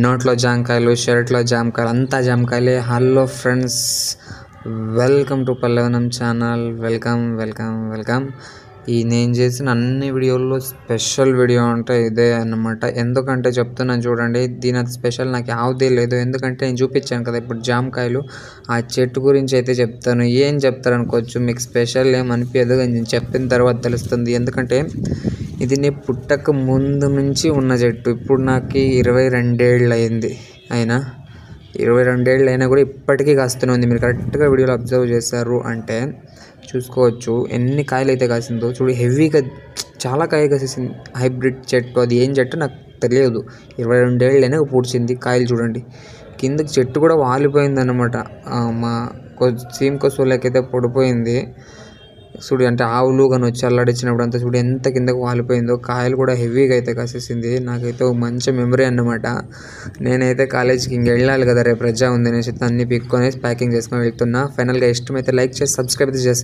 నోట్లో జామకాయలు, షర్ట్లో జామకాయలు, అంతా జామకాయలే. Hello friends, welcome to Pallavanam channel. Welcome. ఈ నేను చేసిన అన్ని వీడియోల్లో స్పెషల్ వీడియో అంటే ఇదే అన్నమాట. ఎందుకంటే చెప్తున్నాను చూడండి, దీని స్పెషల్ నాకు యావదే లేదు. ఎందుకంటే నేను చూపించాను కదా ఇప్పుడు జామకాయలు, ఆ చెట్టు గురించి అయితే చెప్తాను. ఏం చెప్తారు అనుకోవచ్చు, మీకు స్పెషల్ ఏం అనిపించదు, నేను చెప్పిన తర్వాత తెలుస్తుంది. ఎందుకంటే ఇది నేను పుట్టక ముందు నుంచి ఉన్న చెట్టు. ఇప్పుడు నాకు 22 ఏళ్ళు అయింది. అయినా 22 ఏళ్ళు అయినా కూడా ఇప్పటికీ కాస్తూనే ఉంది. మీరు కరెక్ట్గా వీడియోలో అబ్జర్వ్ చేశారు అంటే చూసుకోవచ్చు ఎన్ని కాయలు అయితే కాసిందో. చూడు, హెవీగా చాలా కాయ కాసేసింది. హైబ్రిడ్ చెట్టు, అది ఏం చెట్టు నాకు తెలియదు. 22 ఏళ్ళు అయినా పూడ్చింది. కాయలు చూడండి, కిందకి చెట్టు కూడా వాలిపోయింది అన్నమాట. మా సీమ్ కొసోలకైతే పడిపోయింది. చూడు, అంటే ఆవులు కానీ వచ్చి అల్లాడించినప్పుడు అంతా చూడు ఎంత కిందకు వాలిపోయిందో. కాయలు కూడా హెవీగా అయితే కాసేసింది. నాకైతే ఒక మంచి మెమరీ అన్నమాట. నేనైతే కాలేజీకి ఇంక వెళ్ళాలి కదా, రేపు రజా ఉంది అనేసి అన్ని పిక్కొని ప్యాకింగ్ చేసుకొని వెళ్తున్నా. ఫైనల్గా ఇష్టమైతే లైక్ చేసి సబ్స్క్రైబ్ చేస్తాను.